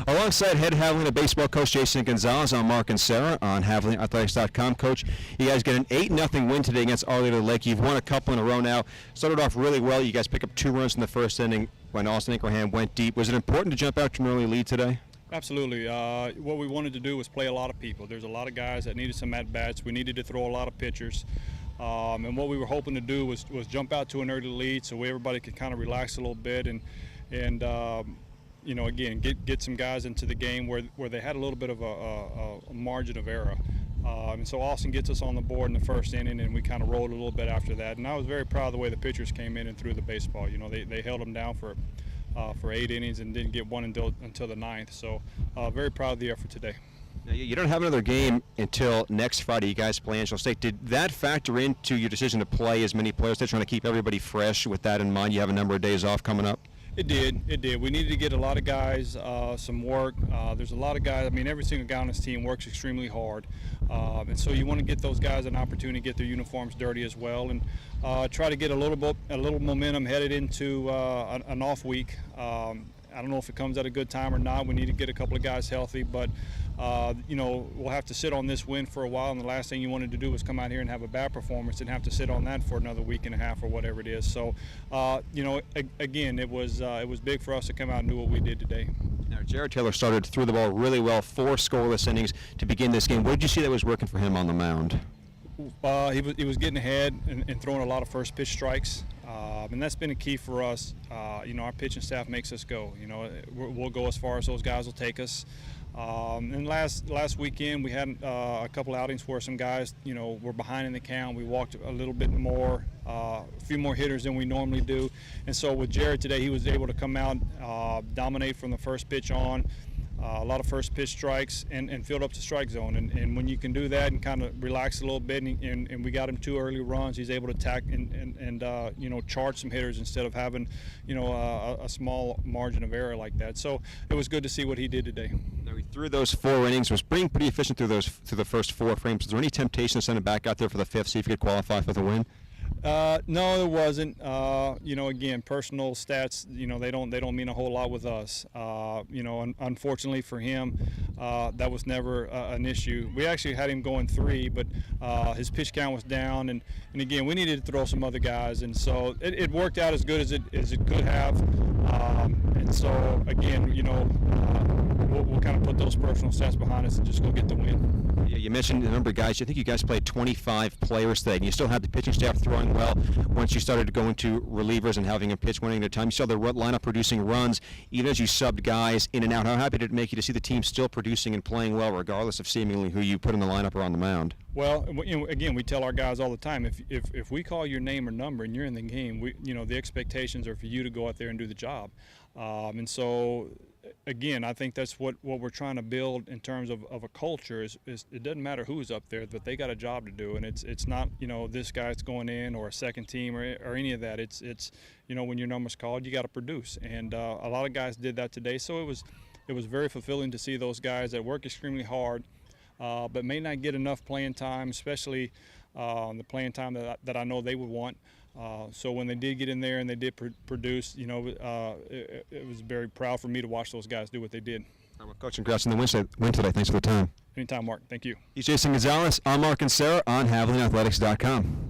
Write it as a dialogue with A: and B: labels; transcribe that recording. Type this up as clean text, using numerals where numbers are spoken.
A: Alongside head Javelina baseball coach Jason Gonzales, I'm Mark and Sarah on JavelinaAthletics.com. Coach, you guys get an 8-0 win today against Arlington Lake. You've won a couple in a row now. Started off really well. You guys pick up 2 runs in the first inning when Austin Ingraham went deep. Was it important to jump out to an early lead today?
B: Absolutely. What we wanted to do was play a lot of people. There's a lot of guys that needed some at-bats. We needed to throw a lot of pitchers. And what we were hoping to do was jump out to an early lead so everybody could kind of relax a little bit and you know, again, get some guys into the game where they had a little bit of a margin of error. And so Austin gets us on the board in the first inning, and we kind of rolled a little bit after that. And I was very proud of the way the pitchers came in and threw the baseball. You know, they held them down for 8 innings and didn't get one until the 9th. So very proud of the effort today.
A: Now, you don't have another game until next Friday. You guys play Angelo State. Did that factor into your decision to play as many players? They're trying to keep everybody fresh with that in mind. You have a number of days off coming up.
B: It did. It did. We needed to get a lot of guys some work. There's a lot of guys. I mean, every single guy on this team works extremely hard, and so you want to get those guys an opportunity to get their uniforms dirty as well, and try to get a little momentum headed into an off week. I don't know if it comes at a good time or not. We need to get a couple of guys healthy, but you know, we'll have to sit on this win for a while, and the last thing you wanted to do was come out here and have a bad performance and have to sit on that for another week and a half or whatever it is. So, you know, again, it was big for us to come out and do what we did today.
A: Now, Jared Taylor threw the ball really well, 4 scoreless innings to begin this game. What did you see that was working for him on the mound?
B: He was getting ahead and throwing a lot of first pitch strikes, and that's been a key for us. You know, our pitching staff makes us go. You know, we'll go as far as those guys will take us. And last weekend we had a couple outings where some guys, you know, were behind in the count. We walked a little bit more, a few more hitters than we normally do. And so with Jared today, he was able to come out, dominate from the first pitch on. A lot of first pitch strikes and filled up the strike zone. And when you can do that and kind of relax a little bit, and we got him 2 early runs, he's able to attack and you know, charge some hitters instead of having, you know, a small margin of error like that. So it was good to see what he did today.
A: Now, he threw those 4 innings, was being pretty efficient through the first 4 frames. Is there any temptation to send him back out there for the 5th, see if he could qualify for the win?
B: No, there wasn't. You know, again, personal stats, you know, they don't mean a whole lot with us. You know, unfortunately for him, that was never an issue. We actually had him going 3, but his pitch count was down, and again, we needed to throw some other guys, and so it worked out as good as it could have. And so again, you know, we'll kind of put those personal stats behind us and just go get the win.
A: Yeah, you mentioned the number of guys. I think you guys played 25 players today, and you still had the pitching staff throwing well. Once you started going to relievers and having a pitch one inning at a time, you saw the lineup producing runs, even as you subbed guys in and out. How happy did it make you to see the team still producing and playing well, regardless of seemingly who you put in the lineup or on the mound?
B: Well, you know, again, we tell our guys all the time, if we call your name or number and you're in the game, you know, the expectations are for you to go out there and do the job. And so, again, I think that's what we're trying to build in terms of a culture is it doesn't matter who's up there, but they got a job to do, and it's not, you know, this guy's going in or a second team or any of that. It's you know, when your number's called, you got to produce, and a lot of guys did that today. So it was very fulfilling to see those guys that work extremely hard, but may not get enough playing time, especially the playing time that I know they would want. So when they did get in there and they did produce, you know, it was very proud for me to watch those guys do what they did.
A: Well, Coach, congrats on the win today. Thanks for the time.
B: Anytime, Mark. Thank you.
A: He's Jason Gonzales. I'm Mark and Sarah on JavelinaAthletics.com.